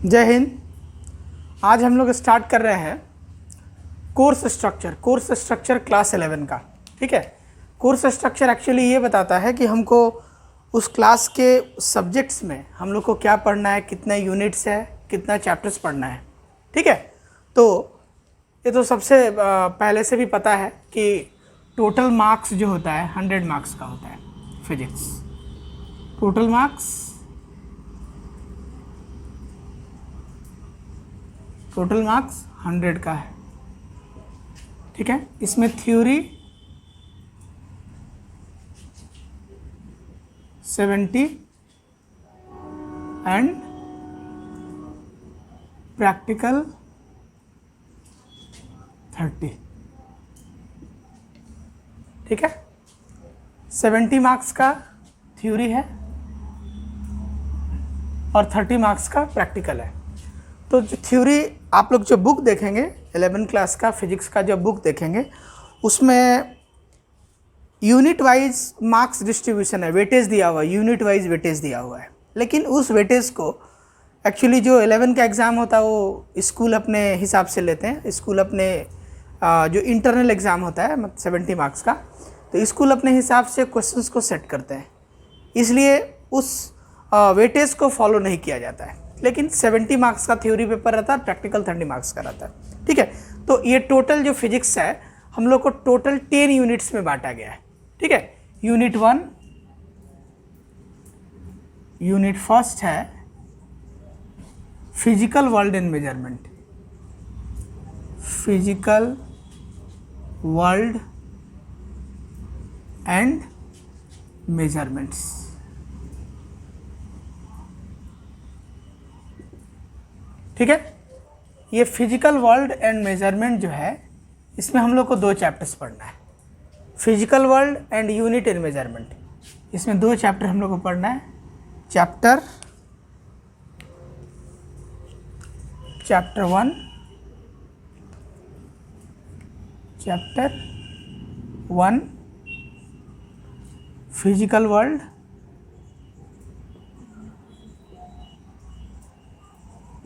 जय हिंद। आज हम लोग स्टार्ट कर रहे हैं कोर्स स्ट्रक्चर क्लास 11 का। ठीक है, कोर्स स्ट्रक्चर एक्चुअली ये बताता है कि हमको उस क्लास के सब्जेक्ट्स में हम लोग को क्या पढ़ना है, कितने यूनिट्स है, कितना चैप्टर्स पढ़ना है। ठीक है, तो ये तो सबसे पहले से भी पता है कि टोटल मार्क्स जो होता है 100 मार्क्स का होता है। फिजिक्स टोटल मार्क्स 100 का है। ठीक है, इसमें थ्योरी 70 एंड प्रैक्टिकल 30। ठीक है, 70 मार्क्स का थ्योरी है और 30 मार्क्स का प्रैक्टिकल है। तो जो थ्योरी आप लोग जो बुक देखेंगे 11 क्लास का फिजिक्स का जो बुक देखेंगे उसमें यूनिट वाइज मार्क्स डिस्ट्रीब्यूशन है, वेटेज दिया हुआ है, यूनिट वाइज वेटेज दिया हुआ है। लेकिन उस वेटेज को एक्चुअली जो 11 का एग्ज़ाम होता है वो स्कूल अपने हिसाब से लेते हैं। स्कूल अपने जो इंटरनल एग्ज़ाम होता है मतलब 70 मार्क्स का, तो स्कूल अपने हिसाब से क्वेश्चंस को सेट करते हैं, इसलिए उस वेटेज को फॉलो नहीं किया जाता है। लेकिन 70 मार्क्स का थ्योरी पेपर रहता है, प्रैक्टिकल 30 मार्क्स का रहता है। ठीक है, तो ये टोटल जो फिजिक्स है हम लोग को टोटल 10 यूनिट्स में बांटा गया है। ठीक है, यूनिट 1 यूनिट फर्स्ट है physical world and measurement. Physical world and measurements. ठीक है, ये फिजिकल वर्ल्ड एंड मेजरमेंट जो है इसमें हम लोग को 2 चैप्टर्स पढ़ना है। Physical world and unit and measurement, इसमें 2 चैप्टर हम लोग को पढ़ना है। Chapter 1 chapter 1 physical world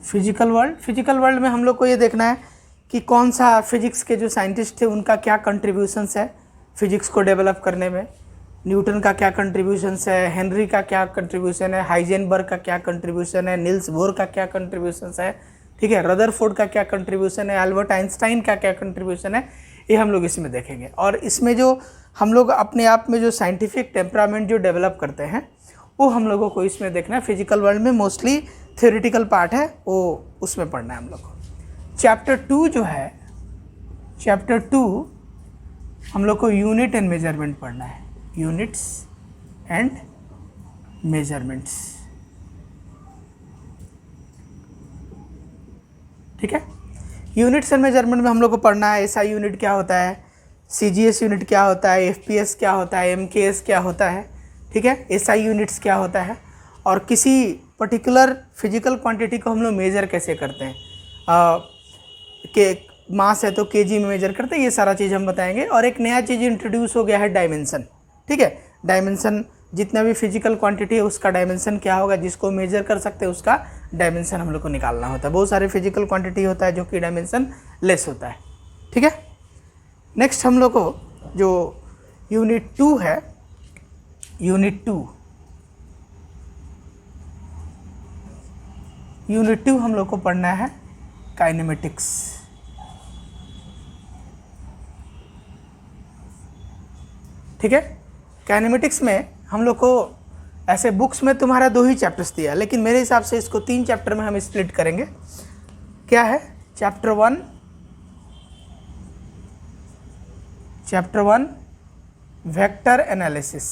physical world में हम लोग को ये देखना है कि कौन सा फिजिक्स के जो साइंटिस्ट थे उनका क्या कंट्रीब्यूशंस है फिजिक्स को डेवलप करने में। न्यूटन का क्या कंट्रीब्यूशंस है, हेनरी का क्या कंट्रीब्यूशन है, हाइजेनबर्ग का क्या कंट्रीब्यूशन है, नील्स बोर का क्या कंट्रीब्यूशंस है। ठीक है, रदरफोर्ड का क्या कंट्रीब्यूशन है, एल्बर्ट आइंस्टाइन का क्या कंट्रीब्यूशन है, ये हम लोग इसमें देखेंगे। और इसमें जो हम लोग अपने आप में जो साइंटिफिक टेम्परामेंट जो डेवलप करते हैं वो हम लोगों को इसमें देखना है। फिजिकल वर्ल्ड में मोस्टली थ्योरेटिकल पार्ट है, वो उसमें पढ़ना है हम लोग को। चैप्टर 2 जो है, चैप्टर 2 हम लोग को यूनिट एंड मेजरमेंट पढ़ना है। Units and measurements. ठीक है, यूनिट्स एंड मेजरमेंट में हम लोग को पढ़ना है एसआई यूनिट क्या होता है, सीजीएस यूनिट क्या होता है, एफपीएस क्या होता है, एमकेएस क्या होता है। ठीक है, एसआई यूनिट्स क्या होता है और किसी पर्टिकुलर फिजिकल क्वांटिटी को हम लोग मेज़र कैसे करते हैं, के मास है तो केजी में मेजर करते हैं, ये सारा चीज़ हम बताएंगे। और एक नया चीज़ इंट्रोड्यूस हो गया है, डायमेंशन। ठीक है, डायमेंशन जितना भी फिजिकल क्वांटिटी है उसका डायमेंशन क्या होगा, जिसको मेजर कर सकते हैं उसका डायमेंशन हम लोग को निकालना होता है। बहुत सारे फिजिकल क्वांटिटी होता है जो कि डायमेंशन लेस होता है। ठीक है, नेक्स्ट हम लोग को जो यूनिट 2 है, यूनिट 2 हम लोग को पढ़ना है काइनेमेटिक्स। ठीक है, काइनेमेटिक्स में हम लोग को ऐसे बुक्स में तुम्हारा 2 ही चैप्टर्स दिया है, लेकिन मेरे हिसाब से इसको 3 चैप्टर में हम स्प्लिट करेंगे। क्या है, chapter 1 vector analysis.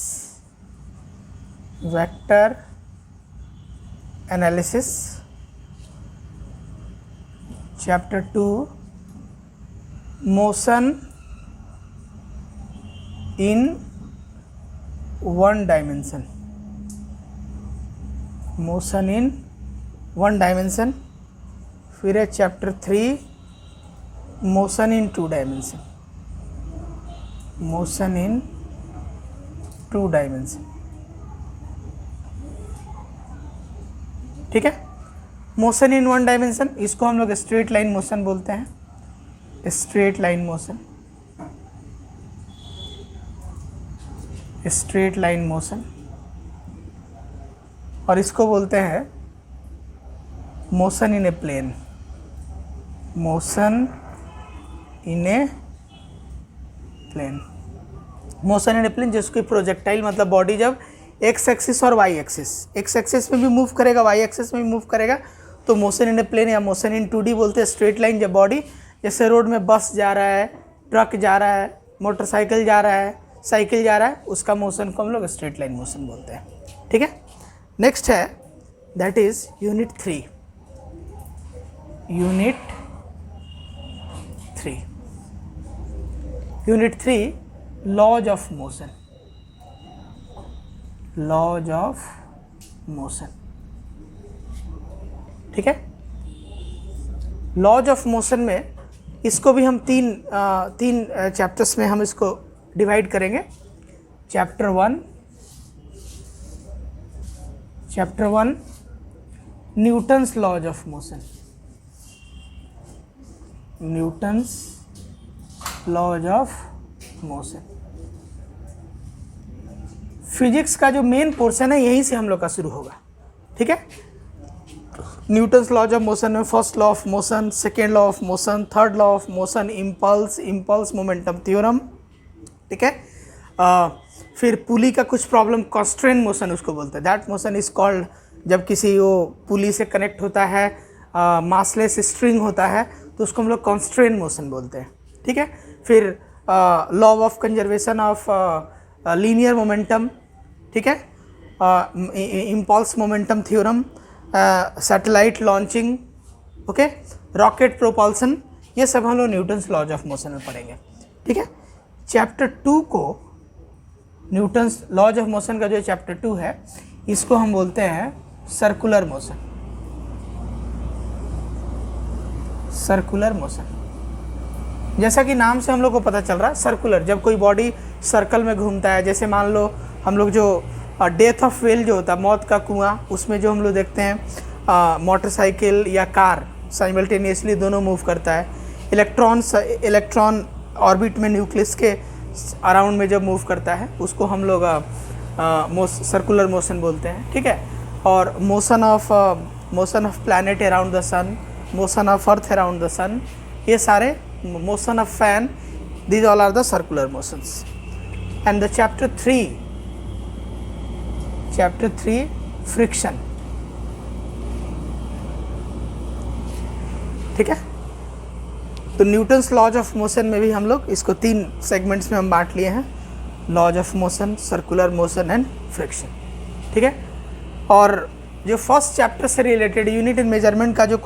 Chapter 2 motion in 1 dimension. Motion in 1 dimension. फिर है chapter 3 motion in 2 dimension. Motion in 2 dimension. ठीक है, मोशन इन वन डायमेंशन, इसको हम लोग स्ट्रेट लाइन मोशन बोलते हैं, straight line motion, straight line motion. और इसको बोलते हैं motion in a plane, motion in a plane, motion in a plane, जिसकी प्रोजेक्टाइल मतलब बॉडी जब एक्स एक्सिस और वाई एक्सिस, एक्स एक्सिस में भी मूव करेगा, वाई एक्सिस में भी मूव करेगा, तो मोशन इन ए प्लेन या मोशन इन 2D बोलते हैं। स्ट्रेट लाइन जब बॉडी, जैसे रोड में बस जा रहा है, ट्रक जा रहा है, मोटरसाइकिल जा रहा है, साइकिल जा रहा है, उसका मोशन को हम लोग स्ट्रेट लाइन मोशन बोलते हैं। ठीक है, नेक्स्ट है that is unit 3, unit 3, unit 3 laws of motion, laws of motion. ठीक है, लॉज ऑफ मोशन में इसको भी हम तीन चैप्टर्स में हम इसको डिवाइड करेंगे। Chapter 1 Newton's laws of motion, Newton's laws of motion. Physics का जो मेन पोर्शन है यहीं से हम लोग का शुरू होगा। ठीक है, न्यूटन्स लॉज ऑफ मोशन में first law of motion, second law of motion, third law of motion, impulse momentum theorem. ठीक है, फिर पुली का कुछ प्रॉब्लम, कॉन्स्ट्रेंट मोशन उसको बोलते हैं, दैट मोशन इज कॉल्ड, जब किसी वो पुली से कनेक्ट होता है, मासलेस स्ट्रिंग होता है, तो उसको हम लोग कॉन्स्ट्रेंट मोशन बोलते हैं। ठीक है, फिर law of conservation of linear momentum, ठीक है, impulse momentum theorem, satellite launching, okay, rocket propulsion, ये सब हम लोग न्यूटन्स लॉज ऑफ मोशन में पढ़ेंगे। ठीक है, चैप्टर 2 को, न्यूटन्स लॉज ऑफ मोशन का जो चैप्टर 2 है, इसको हम बोलते हैं सर्कुलर मोशन, सर्कुलर मोशन। जैसा कि नाम से हम लोग को पता चल रहा है सर्कुलर, जब कोई बॉडी सर्कल में घूमता है, जैसे मान लो हम लोग जो डेथ ऑफ वेल जो होता है, मौत का कुआं, उसमें जो हम लोग देखते हैं मोटरसाइकिल या कार साइमल्टेनियसली दोनों मूव करता है, इलेक्ट्रॉन ऑर्बिट में न्यूक्लियस के अराउंड में जब मूव करता है, उसको हम लोग सर्कुलर मोशन बोलते हैं। ठीक है, और motion of planet around the sun, motion of earth around the sun, ये सारे, motion of fan, these all are the circular motions. And the chapter 3 friction। ठीक है, तो न्यूटन्स लॉज ऑफ मोशन में भी हम लोग इसको 3 सेगमेंट्स में हम बांट लिए हैं, laws of motion, circular motion and friction. ठीक है, और जो फर्स्ट चैप्टर से रिलेटेड यूनिट एंड मेजरमेंट का जो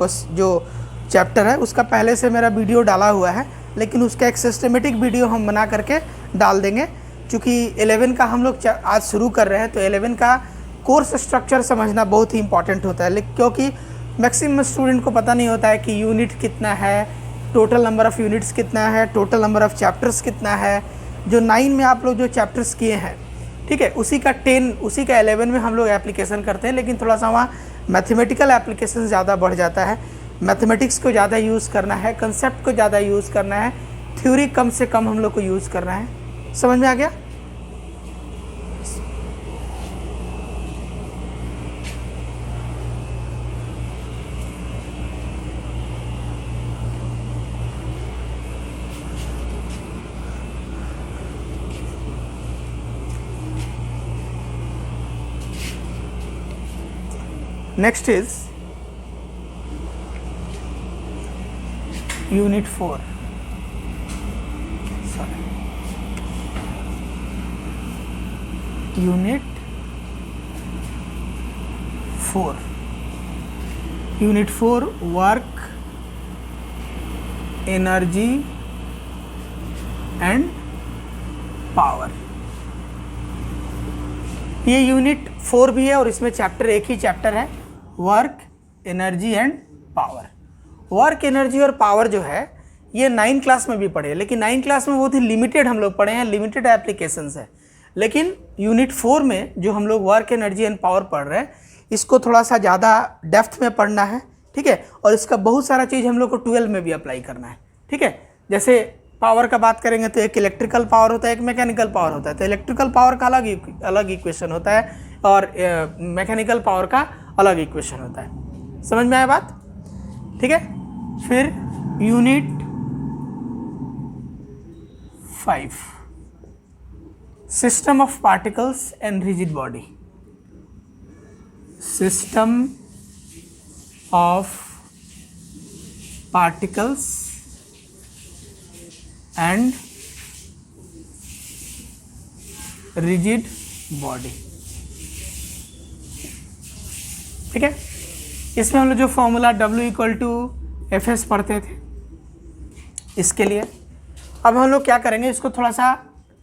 चैप्टर है, उसका पहले से मेरा वीडियो डाला हुआ है, लेकिन उसका एक सिस्टमेटिक वीडियो हम बना करके डाल देंगे। क्योंकि 11 का हम लोग आज शुरू कर रहे हैं, तो 11 का कोर्स स्ट्रक्चर समझना बहुत ही इंपॉर्टेंट होता है, क्योंकि मैक्सिमम स्टूडेंट को पता नहीं होता है कि यूनिट कितना है, टोटल नंबर ऑफ़ यूनिट्स कितना है, टोटल नंबर ऑफ़ चैप्टर्स कितना है। जो 9 में आप लोग जो चैप्टर्स किए हैं, ठीक है, उसी का 10, उसी का 11 में हम लोग एप्लीकेशन करते हैं, लेकिन थोड़ा सा वहाँ मैथमेटिकल एप्लीकेशन ज़्यादा बढ़ जाता है, मैथमेटिक्स को ज़्यादा यूज़ करना है, कंसेप्ट को ज़्यादा यूज़ करना है, थ्योरी कम से कम हम लोग को यूज़ करना है। समझ में आ गया? Next is unit 4, unit 4 work, energy and power. ये यूनिट 4 भी है और इसमें चैप्टर एक ही चैप्टर है, work, energy and power. Work, energy और पावर जो है ये 9 क्लास में भी पढ़े, लेकिन 9 क्लास में बहुत ही लिमिटेड हम लोग पढ़े हैं, लिमिटेड एप्लीकेशंस है। लेकिन यूनिट 4 में जो हम लोग वर्क, एनर्जी एंड पावर पढ़ रहे हैं, इसको थोड़ा सा ज़्यादा डेप्थ में पढ़ना है, ठीक है। और इसका बहुत सारा चीज़ हम लोग को 12 में भी अप्लाई करना है, ठीक है। जैसे पावर का बात करेंगे तो एक इलेक्ट्रिकल पावर होता है, एक मैकेनिकल पावर होता है। तो इलेक्ट्रिकल पावर का अलग इक्वेशन होता है और मैकेनिकल पावर का अलग इक्वेशन होता है। समझ में आया बात, ठीक है। फिर unit 5, system of particles and rigid body. System of particles and rigid body, ठीक है। इसमें हम लोग जो फॉर्मूला W=Fs पढ़ते थे इसके लिए, अब हम लोग क्या करेंगे, इसको थोड़ा सा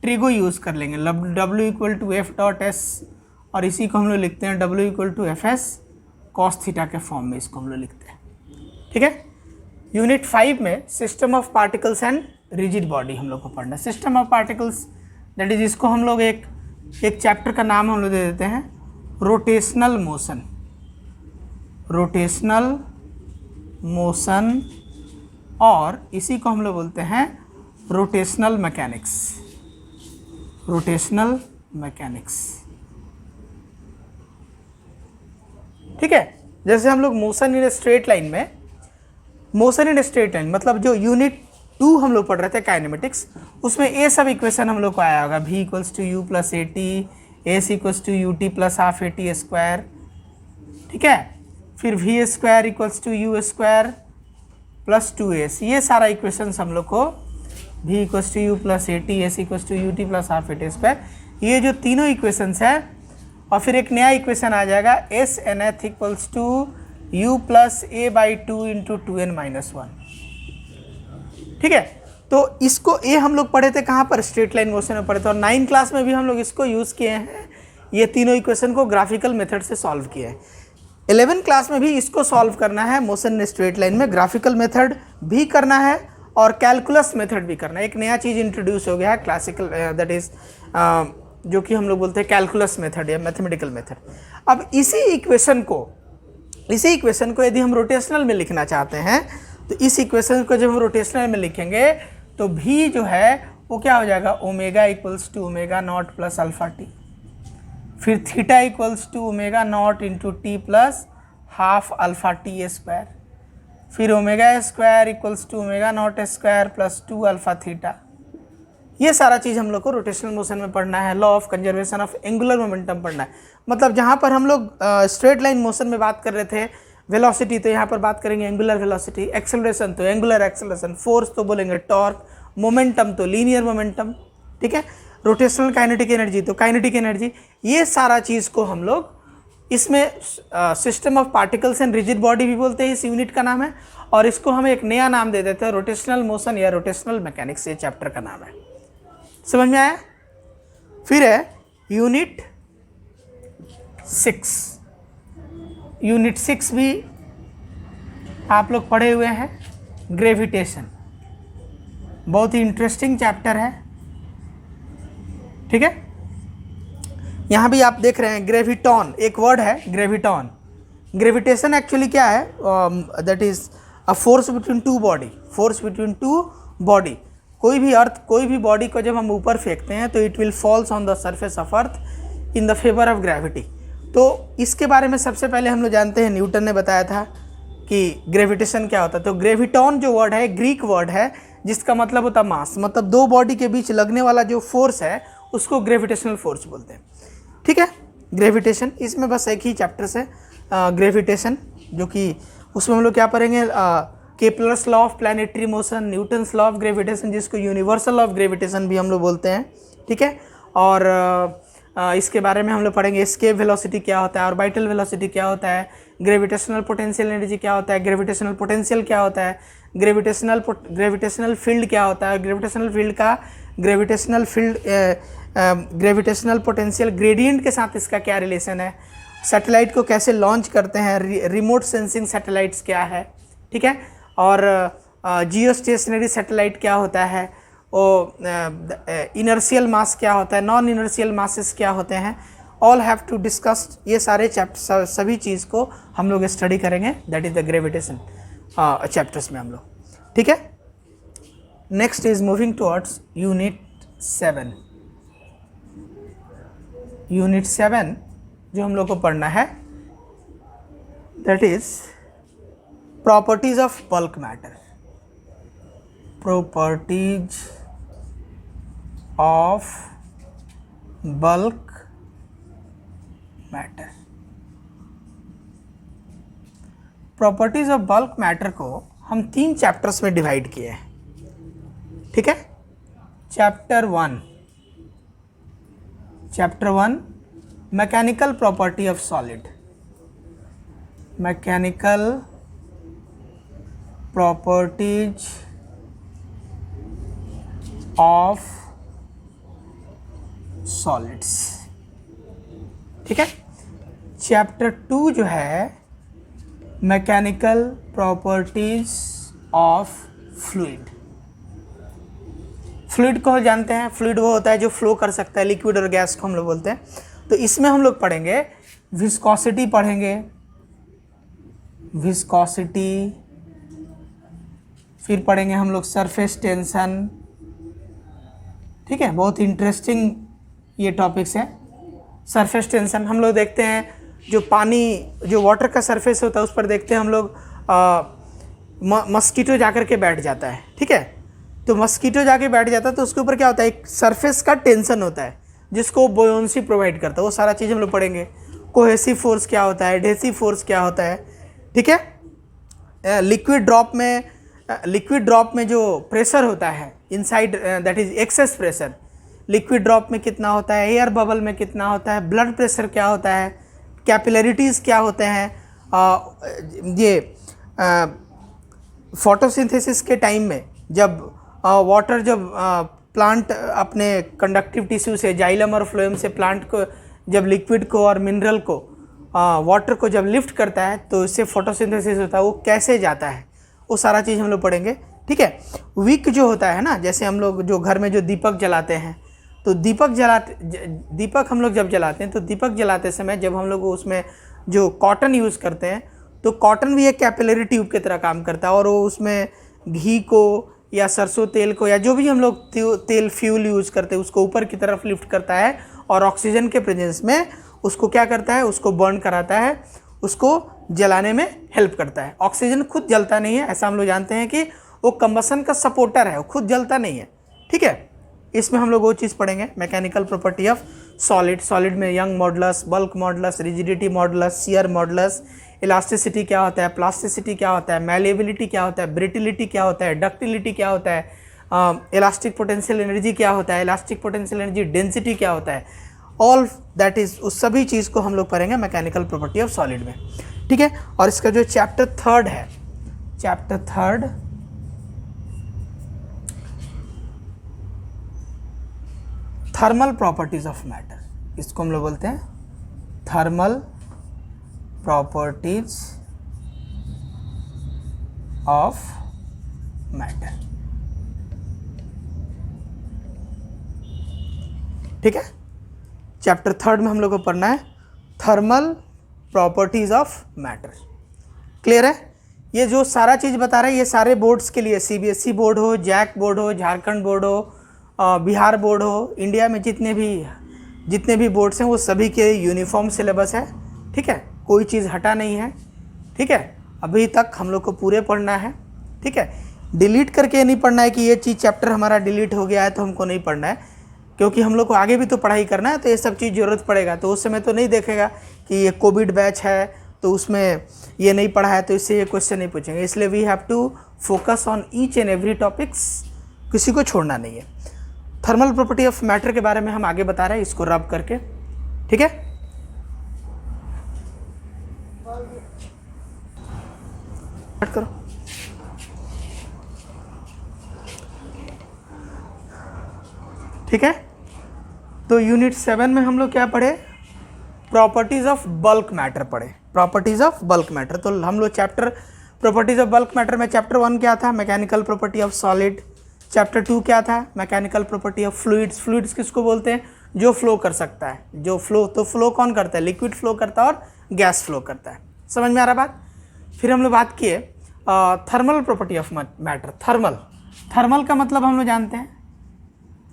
ट्रिगो यूज़ कर लेंगे। W=F.S और इसी को हम लोग लिखते हैं W=Fs cos थीटा के फॉर्म में इसको हम लोग लिखते हैं, ठीक है। यूनिट 5 में system of particles and rigid body हम लोग को पढ़ना है। System of particles that is, इसको हम लोग एक चैप्टर का नाम हम लोग दे देते हैं रोटेशनल मोशन। रोटेशनल मोशन और इसी को हम लोग बोलते हैं रोटेशनल मैकेनिक्स। रोटेशनल मैकेनिक्स, ठीक है। जैसे हम लोग मोशन इन स्ट्रेट लाइन में, मोशन इन स्ट्रेट लाइन मतलब जो यूनिट 2 हम लोग पढ़ रहे थे काइनेमेटिक्स, उसमें ये सब इक्वेशन हम लोग को आया होगा। V=U + AT, S=UT + ½ AT², ठीक है। फिर V² = U² + 2S, ये सारा इक्वेशंस हम लोग को V=U + AT, S=UT + ½ AT², ये जो तीनों इक्वेशंस है। और फिर एक नया इक्वेशन आ जाएगा SNF = U + A/2 × 2n-1, ठीक है। तो इसको ये हम लोग पढ़े थे कहाँ पर, स्ट्रेट लाइन मोशन में पढ़े थे। और 9 क्लास में भी हम लोग इसको यूज़ किए हैं, ये तीनों इक्वेशन को ग्राफिकल मेथड से सॉल्व किए हैं। 11 क्लास में भी इसको सॉल्व करना है मोशन इन स्ट्रेट लाइन में, ग्राफिकल मेथड भी करना है और कैलकुलस मेथड भी करना है। एक नया चीज़ इंट्रोड्यूस हो गया है क्लासिकल, दैट इज़ जो कि हम लोग बोलते हैं कैलकुलस मेथड या मैथमेटिकल मेथड। अब इसी इक्वेशन को यदि हम रोटेशनल में लिखना चाहते हैं तो इस इक्वेशन को जब हम रोटेशनल में लिखेंगे तो V जो है वो क्या हो जाएगा, ω = ω0 + α_t। फिर θ = ω0 × t + ½ α_t²। फिर ω² = ω0² + 2α⁻θ। ये सारा चीज़ हम लोग को रोटेशनल मोशन में पढ़ना है। Law of conservation of angular momentum पढ़ना है। मतलब जहाँ पर हम लोग स्ट्रेट लाइन मोशन में बात कर रहे थे वेलोसिटी, तो यहाँ पर बात करेंगे एंगुलर वेलोसिटी। एक्सेलरेशन तो एंगुलर एक्सेलरेशन, फोर्स तो बोलेंगे टॉर्क, मोमेंटम तो लीनियर मोमेंटम, ठीक है। रोटेशनल काइनेटिक एनर्जी तो काइनेटिक एनर्जी। ये सारा चीज़ को हम लोग इसमें system of particles and rigid body भी बोलते हैं, इस यूनिट का नाम है। और इसको हम एक नया नाम दे देते हैं रोटेशनल मोशन या रोटेशनल मैकेनिक्स, ये चैप्टर का नाम है। समझ में आया। फिर है यूनिट 6। यूनिट 6 भी आप लोग पढ़े हुए हैं, ग्रेविटेशन। बहुत ही इंटरेस्टिंग चैप्टर है, ठीक है। यहाँ भी आप देख रहे हैं ग्रेविटॉन, एक वर्ड है ग्रेविटॉन। ग्रेविटेशन एक्चुअली क्या है, that is a force between two body. Force between two body, कोई भी बॉडी को जब हम ऊपर फेंकते हैं तो it will falls on the surface of earth in the favour of gravity. तो इसके बारे में सबसे पहले हम लोग जानते हैं, न्यूटन ने बताया था कि ग्रेविटेशन क्या होता है। तो ग्रेविटॉन जो वर्ड है ग्रीक वर्ड है जिसका मतलब होता है मास, मतलब दो बॉडी के बीच लगने वाला जो फोर्स है उसको ग्रेविटेशनल फोर्स बोलते हैं, ठीक है। ग्रेविटेशन, इसमें बस एक ही चैप्टर से ग्रेविटेशन, जो कि उसमें हम लोग क्या पढ़ेंगे, Kepler's law of planetary motion, Newton's law of gravitation, जिसको यूनिवर्सल ऑफ ग्रेविटेशन भी हम लोग बोलते हैं, ठीक है। और इसके बारे में हम लोग पढ़ेंगे एस्केप वेलोसिटी क्या होता है, ऑर्बिटल वेलोसिटी क्या होता है, ग्रेविटेशनल पोटेंशियल एनर्जी क्या होता है, ग्रेविटेशनल पोटेंशियल क्या होता है, ग्रेविटेशनल फील्ड क्या होता है, ग्रेविटेशनल फील्ड का ग्रेविटेशनल पोटेंशियल ग्रेडियंट के साथ इसका क्या रिलेशन है, सैटेलाइट को कैसे लॉन्च करते हैं, रिमोट सेंसिंग सैटेलाइट्स क्या है, ठीक है। और जियो स्टेशनरी सैटेलाइट क्या होता है, इनर्शियल मास क्या होता है, नॉन इनर्शियल मासेस क्या होते हैं, ऑल हैव टू डिस्कस, ये सारे चैप्टर सभी चीज़ को हम लोग स्टडी करेंगे, that is the gravitation chapters में हम लोग, ठीक है। Next is moving towards unit 7। Unit 7 जो हम लोग को पढ़ना है that is properties of bulk matter. Properties of bulk matter. Properties of bulk matter को हम 3 चैप्टर्स में डिवाइड किए हैं, ठीक है। Chapter 1 mechanical property of solid. Mechanical properties of solids, ठीक है। चैप्टर 2 जो है mechanical properties of fluid. Fluid को जानते हैं, फ्लूइड वो होता है जो फ्लो कर सकता है, लिक्विड और गैस को हम लोग बोलते हैं। तो इसमें हम लोग पढ़ेंगे विस्कोसिटी, पढ़ेंगे विस्कोसिटी, फिर पढ़ेंगे हम लोग सरफेस टेंशन, ठीक है। बहुत इंटरेस्टिंग ये टॉपिक्स हैं। सरफेस टेंशन हम लोग देखते हैं, जो पानी, जो वाटर का सरफेस होता है उस पर देखते हैं हम लोग मस्कीटो जाकर के बैठ जाता है, ठीक है। तो मस्कीटो जाके बैठ जाता है तो उसके ऊपर क्या होता है, एक सरफेस का टेंशन होता है जिसको बोयंसी प्रोवाइड करता है। वो सारा चीज़ हम लोग पढ़ेंगे। कोहेसिव फोर्स क्या होता है, एडहेसिव फोर्स क्या होता है, ठीक है। लिक्विड ड्रॉप में जो प्रेशर होता है inside, that is excess pressure, liquid drop में कितना होता है, एयर बबल में कितना होता है, ब्लड प्रेशर क्या होता है, कैपिलरिटीज़ क्या होते हैं, ये फोटोसिंथेसिस के टाइम में जब वाटर जब प्लांट अपने कंडक्टिव टिश्यू से, जाइलम और फ्लोएम से प्लांट को जब लिक्विड को और मिनरल को, वाटर को जब लिफ्ट करता है तो इससे फोटोसिंथेसिस होता है, वो कैसे जाता है, वो सारा चीज़ हम लोग पढ़ेंगे, ठीक है। विक जो होता है ना, जैसे हम लोग जो घर में जो दीपक जलाते हैं, तो दीपक हम लोग जब जलाते हैं तो दीपक जलाते समय जब हम लोग उसमें जो कॉटन यूज़ करते हैं तो कॉटन भी एक कैपिलरी ट्यूब की तरह काम करता है, और वो उसमें घी को या सरसों तेल को या जो भी हम लोग तेल फ्यूल यूज़ करते हैं उसको ऊपर की तरफ लिफ्ट करता है, और ऑक्सीजन के प्रेजेंस में उसको क्या करता है, उसको बर्न कराता है, उसको जलाने में हेल्प करता है। ऑक्सीजन खुद जलता नहीं है, ऐसा हम लोग जानते हैं कि वो कंबसन का सपोर्टर है, वो खुद जलता नहीं है, ठीक है। इसमें हम लोग वो चीज़ पढ़ेंगे, mechanical property of solid. Solid में Young modulus, bulk modulus, rigidity modulus, shear modulus, elasticity क्या होता है, प्लास्टिसिटी क्या होता है, मैलिएबिलिटी क्या होता है, ब्रिटिलिटी क्या होता है, डक्टिलिटी क्या होता है, इलास्टिक पोटेंशियल एनर्जी क्या होता है, इलास्टिक पोटेंशियल एनर्जी डेंसिटी क्या होता है, ऑल दैट इज, उस सभी चीज़ को हम लोग पढ़ेंगे मैकेनिकल प्रॉपर्टी ऑफ सॉलिड में, ठीक है। और इसका जो चैप्टर 3 है, chapter 3 thermal properties of matter, इसको हम लोग बोलते हैं थर्मल प्रॉपर्टीज ऑफ मैटर, ठीक है। चैप्टर 3 में हम लोग को पढ़ना है thermal properties of matter, clear है। ये जो सारा चीज़ बता रहे हैं ये सारे बोर्ड्स के लिए, सीबीएसई बोर्ड हो, जैक बोर्ड हो, झारखंड बोर्ड हो, बिहार बोर्ड हो, इंडिया में जितने भी बोर्ड्स हैं वो सभी के यूनिफॉर्म सिलेबस है, ठीक है। कोई चीज़ हटा नहीं है, ठीक है। अभी तक हम लोग को पूरे पढ़ना है, ठीक है। डिलीट करके नहीं पढ़ना है कि ये चीज़ चैप्टर हमारा डिलीट हो गया है तो हमको नहीं पढ़ना है, क्योंकि हम लोग को आगे भी तो पढ़ाई करना है, तो ये सब चीज़ ज़रूरत पड़ेगा। तो उस समय तो नहीं देखेगा कि ये कोविड बैच है तो उसमें ये नहीं पढ़ा है तो इससे ये क्वेश्चन नहीं पूछेंगे, इसलिए we have to focus on each and every topics, किसी को छोड़ना नहीं है। थर्मल प्रॉपर्टी ऑफ मैटर के बारे में हम आगे बता रहे हैं, इसको रब करके, ठीक है। करो, ठीक है। तो यूनिट 7 में हम लोग क्या पढ़े, प्रॉपर्टीज ऑफ बल्क मैटर पढ़े, प्रॉपर्टीज ऑफ बल्क मैटर। तो हम लोग chapter properties of bulk matter में चैप्टर 1 क्या था, mechanical property of solid. Chapter 2 क्या था, mechanical property of fluids. Fluids किसको बोलते हैं, जो फ्लो कर सकता है, जो फ्लो, तो फ्लो कौन करता है, लिक्विड फ्लो करता है और गैस फ्लो करता है। समझ में आ रहा बात। फिर हम लोग बात किए thermal property of matter. Thermal, thermal का मतलब हम लोग जानते हैं,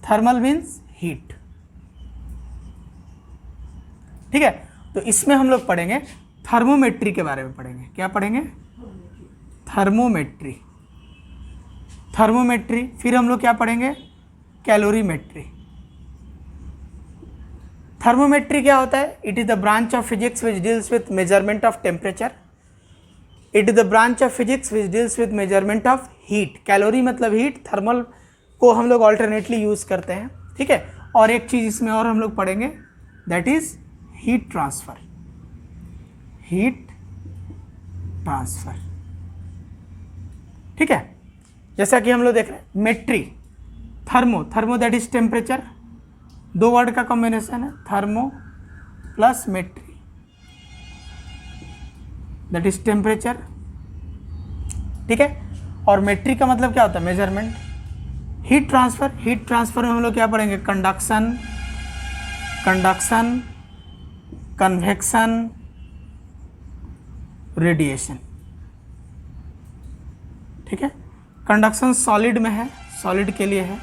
थर्मल मीन्स हीट, ठीक है। तो इसमें हम लोग पढ़ेंगे थर्मोमेट्री के बारे में पढ़ेंगे। क्या पढ़ेंगे, थर्मोमेट्री, थर्मोमेट्री। फिर हम लोग क्या पढ़ेंगे, कैलोरीमेट्री। थर्मोमेट्री क्या होता है, it is the branch of physics which deals with measurement of temperature. It is the branch of physics which deals with measurement of heat. Calorie मतलब हीट, थर्मल को हम लोग ऑल्टरनेटली यूज करते हैं, ठीक है। और एक चीज इसमें और हम लोग पढ़ेंगे, that is heat transfer, heat transfer, ठीक है। जैसा कि हम लोग देख रहे हैं metry, thermo, thermo that is temperature, दो वर्ड का कॉम्बिनेशन है, thermo plus metry that is temperature, ठीक है। और मेट्री का मतलब क्या होता है, measurement. Heat transfer, heat transfer में हम लोग क्या पढ़ेंगे, कंडक्शन, कंडक्शन, कन्वेक्शन, रेडिएशन, ठीक है। कंडक्शन सॉलिड में है, सॉलिड के लिए है,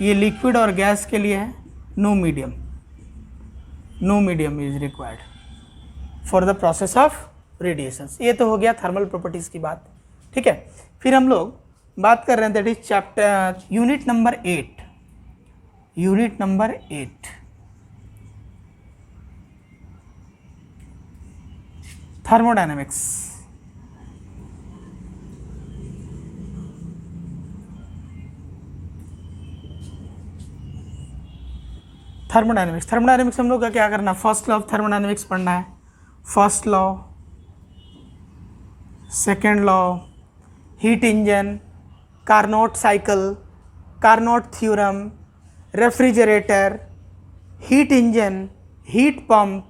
ये लिक्विड और गैस के लिए है। No medium, no medium is required for the process of radiations. ये तो हो गया थर्मल प्रॉपर्टीज की बात, ठीक है। फिर हम लोग बात कर रहे हैं, that is chapter unit number 8, unit number 8, thermodynamics. Thermodynamics, thermodynamics हम लोग का क्या करना है, फर्स्ट लॉ ऑफ थर्मोडायनेमिक्स पढ़ना है। First law, second law, heat engine, Carnot cycle, Carnot theorem, refrigerator, heat engine, heat pump,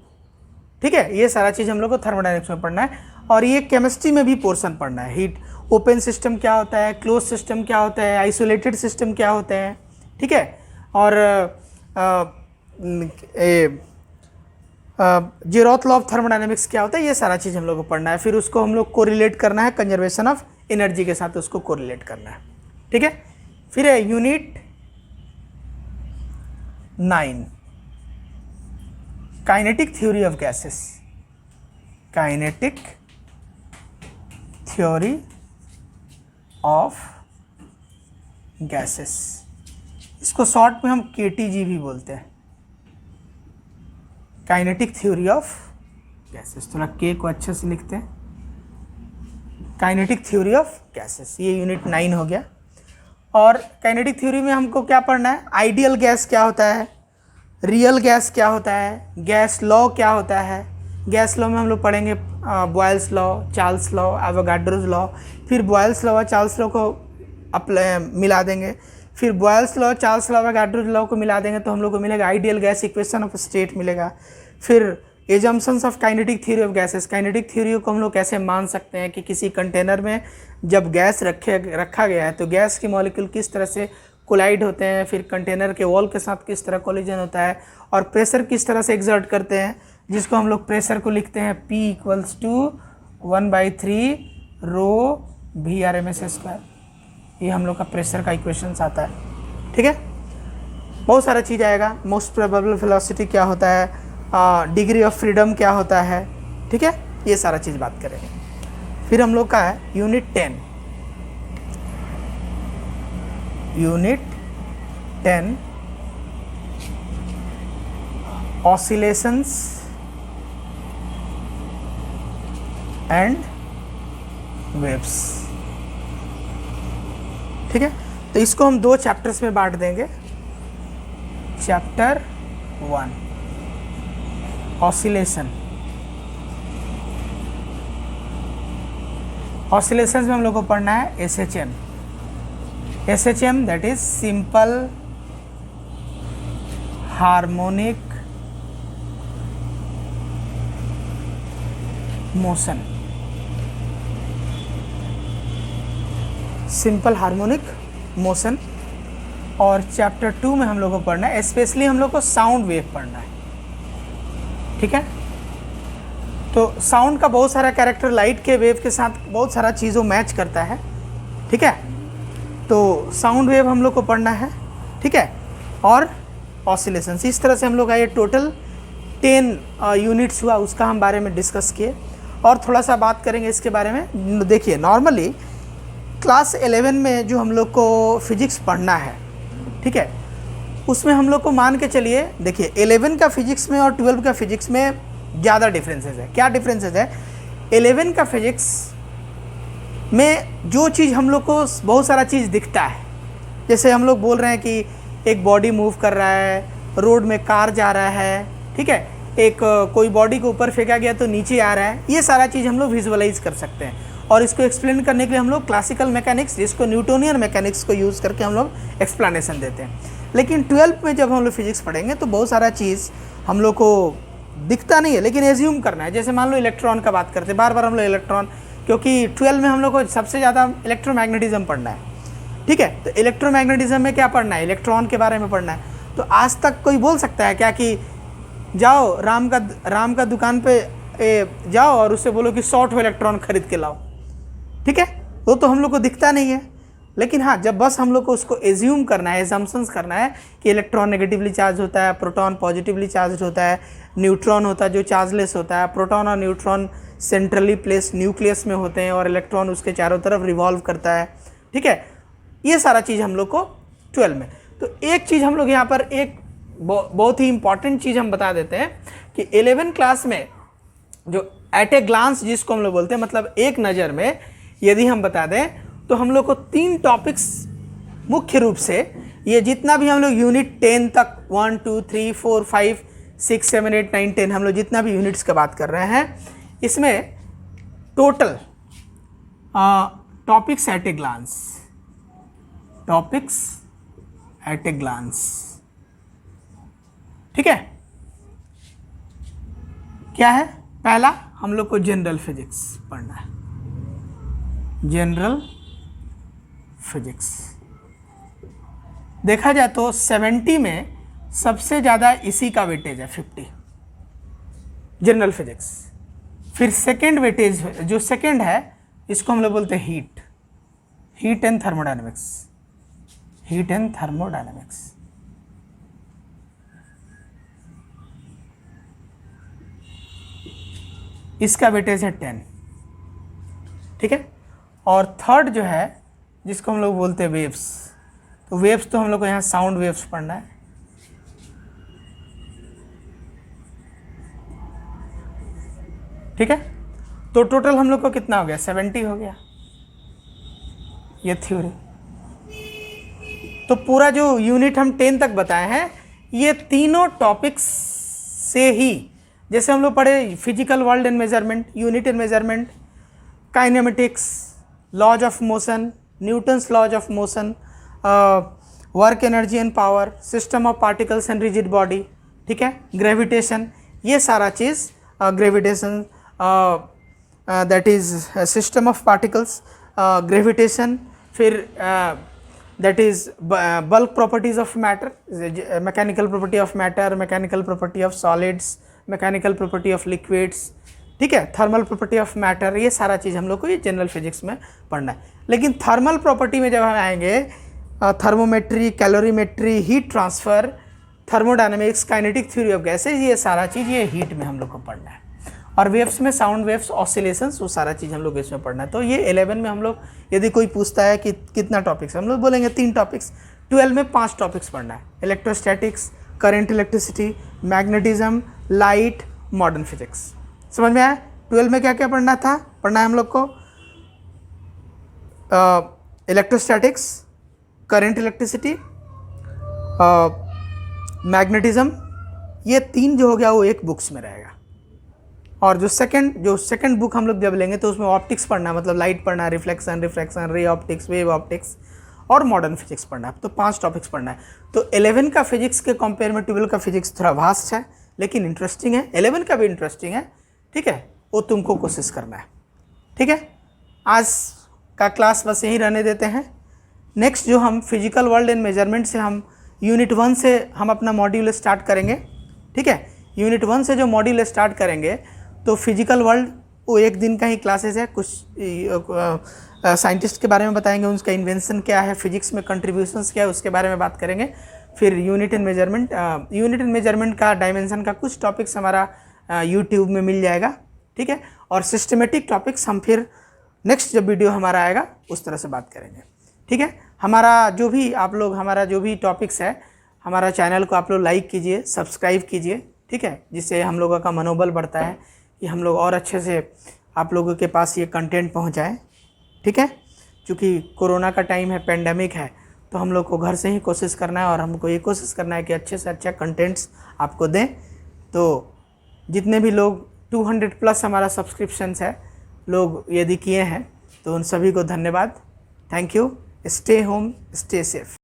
ठीक है। ये सारा चीज़ हम लोग को थर्मोडायनेमिक्स में पढ़ना है। और ये केमिस्ट्री में भी पोर्शन पढ़ना है। हीट, ओपन सिस्टम क्या होता है, क्लोज सिस्टम क्या होता है, आइसोलेटेड सिस्टम क्या होते हैं, ठीक है। और जीरोथ लॉ ऑफ थर्मोडायनेमिक्स क्या होता है, ये सारा चीज़ हम लोग को पढ़ना है। फिर उसको हम लोग कोरिलेट करना है कंजर्वेशन ऑफ एनर्जी के साथ, उसको कोरिलेट करना है, ठीक है। फिर है unit 9, kinetic theory of gases, kinetic theory of gases, इसको शॉर्ट में हम KTG भी बोलते हैं, काइनेटिक थ्योरी ऑफ गैसेस। थोड़ा के को अच्छे से लिखते हैं, काइनेटिक थ्योरी ऑफ गैसेस। ये यूनिट 9 हो गया। और काइनेटिक थ्योरी में हमको क्या पढ़ना है, आइडियल गैस क्या होता है, रियल गैस क्या होता है, गैस लॉ क्या होता है। गैस लॉ में हम लोग पढ़ेंगे Boyle's law, Charles law, Avogadro's law. फिर बॉयल्स लॉ और चार्ल्स लॉ को मिला देंगे, फिर Boyle's law, Charles law, Avogadro's law को मिला देंगे तो हम लोग को मिलेगा ideal gas equation of state मिलेगा। फिर assumptions of kinetic theory of gases, kinetic theory को हम लोग कैसे मान सकते हैं कि किसी कंटेनर में जब गैस रखा गया है तो गैस के मॉलिक्यूल किस तरह से कोलाइड होते हैं, फिर कंटेनर के वॉल के साथ किस तरह कोलिजन होता है, और प्रेशर किस तरह से एक्सर्ट करते हैं, जिसको हम लोग प्रेशर को लिखते हैं P = 1/3 रो VRMS²। ये हम लोग का प्रेशर का इक्वेशंस आता है, ठीक है। बहुत सारा चीज़ आएगा, मोस्ट प्रोबेबल वेलोसिटी क्या होता है, डिग्री ऑफ फ्रीडम क्या होता है, ठीक है। ये सारा चीज़ बात करेंगे। फिर हम लोग का है unit 10, unit 10 oscillations and waves, ठीक है। तो इसको हम 2 चैप्टर्स में बांट देंगे। चैप्टर 1 ऑसिलेशन, ऑसिलेशंस में हम लोग को पढ़ना है SHM, SHM that is simple harmonic motion, simple harmonic motion. और चैप्टर 2 में हम लोग को पढ़ना है, स्पेशली हम लोग को साउंड वेव पढ़ना है, ठीक है। तो साउंड का बहुत सारा कैरेक्टर लाइट के वेव के साथ बहुत सारा चीज़ों मैच करता है, ठीक है। तो साउंड वेव हम लोग को पढ़ना है, ठीक है, और ऑसिलेशंस। इस तरह से हम लोग का ये टोटल 10 यूनिट्स हुआ, उसका हम बारे में डिस्कस किए और थोड़ा सा बात करेंगे इसके बारे में। देखिए नॉर्मली क्लास 11 में जो हम लोग को फिजिक्स पढ़ना है, ठीक है, उसमें हम लोग को मान के चलिए, देखिए 11 का फिजिक्स में और 12 का फिजिक्स में ज़्यादा डिफरेंसेस है। क्या डिफरेंसेस है? 11 का फिजिक्स में जो चीज़ हम लोग को बहुत सारा चीज़ दिखता है, जैसे हम लोग बोल रहे हैं कि एक बॉडी मूव कर रहा है, रोड में कार जा रहा है, ठीक है, एक कोई बॉडी को ऊपर फेंका गया तो नीचे आ रहा है, ये सारा चीज़ हम लोग विजुअलाइज कर सकते हैं। और इसको एक्सप्लेन करने के लिए हम लोग क्लासिकल मैकेनिक्स, जिसको न्यूटोनियन मैकेनिक्स को यूज़ करके हम लोग एक्सप्लेनेशन देते हैं। लेकिन 12 में जब हम लोग फिजिक्स पढ़ेंगे तो बहुत सारा चीज़ हम लोग को दिखता नहीं है, लेकिन एज्यूम करना है। जैसे मान लो इलेक्ट्रॉन का बात करते हैं, बार बार हम लोग इलेक्ट्रॉन, क्योंकि 12 में हम लोग को सबसे ज़्यादा इलेक्ट्रोमैग्नेटिज्म पढ़ना है, ठीक है। तो इलेक्ट्रोमैग्नेटिज्म में क्या पढ़ना है? इलेक्ट्रॉन के बारे में पढ़ना है। तो आज तक कोई बोल सकता है क्या कि जाओ राम का दुकान पे जाओ और उससे बोलो कि 100 इलेक्ट्रॉन खरीद के लाओ, ठीक है? वो तो हम लोग को दिखता नहीं है। लेकिन हाँ, जब बस हम लोग को उसको एज्यूम करना है, एजम्पशंस करना है कि इलेक्ट्रॉन नेगेटिवली चार्ज होता है, प्रोटॉन पॉजिटिवली चार्ज होता है, न्यूट्रॉन होता है जो चार्जलेस होता है, प्रोटॉन और न्यूट्रॉन सेंट्रली प्लेस न्यूक्लियस में होते हैं और इलेक्ट्रॉन उसके चारों तरफ रिवॉल्व करता है, ठीक है। ये सारा चीज़ हम लोग को 12 में। तो एक चीज़ हम लोग यहाँ पर एक बहुत ही इंपॉर्टेंट चीज़ हम बता देते हैं कि 11 क्लास में जो एट ए ग्लांस जिसको हम लोग बोलते हैं, मतलब एक नज़र में यदि हम बता दें तो हम लोग को 3 टॉपिक्स मुख्य रूप से, ये जितना भी हम लोग यूनिट 10 तक 1 2 3 4 5 6 7 8 9 10 हम लोग जितना भी यूनिट्स की बात कर रहे हैं, इसमें total topics at a glance, topics at a glance, ठीक है। क्या है? पहला हम लोग को जनरल फिजिक्स पढ़ना है, जनरल फिजिक्स। देखा जाए तो 70 में सबसे ज़्यादा इसी का वेटेज है, 50 जनरल फिजिक्स। फिर सेकेंड वेटेज जो सेकेंड है, इसको हम लोग बोलते हैं heat and thermodynamics, heat and thermodynamics. इसका वेटेज है 10, ठीक है। और थर्ड जो है जिसको हम लोग बोलते हैं वेव्स, तो वेव्स तो हम लोग को यहाँ साउंड वेव्स पढ़ना है, ठीक है। तो टोटल हम लोग को कितना हो गया? 70 हो गया ये थ्योरी। तो पूरा जो यूनिट हम 10 तक बताए हैं, ये तीनों टॉपिक्स से ही, जैसे हम लोग पढ़े physical world and measurement, unit and measurement, kinematics, laws of motion, Newton's laws of motion, work energy and power, system of particles and rigid body, ठीक है, ग्रेविटेशन, ये सारा चीज़, gravitation that is system of particles, gravitation, फिर that is bulk properties of matter, mechanical property of matter, mechanical property of solids, mechanical property of liquids, ठीक है, thermal property of matter, ये सारा चीज़ हम लोग को ये जनरल फिजिक्स में पढ़ना है। लेकिन थर्मल प्रॉपर्टी में जब हम आएंगे, thermometry, calorimetry, heat transfer, thermodynamics, kinetic theory of gases, ये सारा चीज़ ये हीट में हम लोग को पढ़ना है। और वेव्स में साउंड वेव्स, ऑसिलेशंस, वो सारा चीज़ हम लोग इसमें पढ़ना है। तो ये 11 में हम लोग, यदि कोई पूछता है कि कितना टॉपिक्स, हम लोग बोलेंगे 3 टॉपिक्स। 12 में 5 टॉपिक्स पढ़ना है, electrostatics, current electricity, magnetism, light, modern physics. समझ में आया? 12 में क्या क्या पढ़ना था? पढ़ना है हम लोग को इलेक्ट्रोस्टैटिक्स, करंट इलेक्ट्रिसिटी, मैग्नेटिज्म, ये 3 जो हो गया वो एक बुक्स में रहेगा। और जो सेकंड बुक हम लोग जब लेंगे तो उसमें ऑप्टिक्स पढ़ना है, मतलब लाइट पढ़ना है, reflection, ray optics, wave optics और मॉडर्न फिजिक्स पढ़ना है। तो 5 टॉपिक्स पढ़ना है। तो 11 का फिजिक्स के कंपेयर में 12 का फिजिक्स थोड़ा वास्ट है, लेकिन इंटरेस्टिंग है। 11 का भी इंटरेस्टिंग है, ठीक है, वो तुमको कोशिश करना है, ठीक है। आज का क्लास बस यहीं रहने देते हैं। नेक्स्ट जो हम फिजिकल वर्ल्ड एंड मेजरमेंट से हम यूनिट 1 से हम अपना मॉड्यूल स्टार्ट करेंगे। ठीक है, यूनिट 1 से जो मॉड्यूल स्टार्ट करेंगे तो फिजिकल वर्ल्ड वो एक दिन का ही क्लासेस है। कुछ साइंटिस्ट के बारे में बताएंगे, उनका इन्वेंशन क्या है, फिजिक्स में कंट्रीब्यूशंस क्या है, उसके बारे में बात करेंगे। फिर यूनिट एंड मेजरमेंट का डायमेंशन का कुछ टॉपिक्स हमारा यूट्यूब में मिल जाएगा। ठीक है, और सिस्टमेटिक टॉपिक्स हम फिर नेक्स्ट जब वीडियो हमारा आएगा उस तरह से बात करेंगे। ठीक है, हमारा जो भी टॉपिक्स है, हमारा चैनल को आप लोग लाइक कीजिए, सब्सक्राइब कीजिए। ठीक है, जिससे हम लोगों का मनोबल बढ़ता है कि हम लोग और अच्छे से आप लोगों के पास ये कंटेंट पहुंचाएं। ठीक है, क्योंकि कोरोना का टाइम है, पेंडेमिक है, तो हम लोग को घर से ही कोशिश करना है और हमको ये कोशिश करना है कि अच्छे से अच्छा कंटेंट्स आपको दें। तो जितने भी लोग 200 प्लस हमारा सब्सक्रिप्शंस है लोग यदि किए हैं तो उन सभी को धन्यवाद। Thank you. Stay home, stay safe.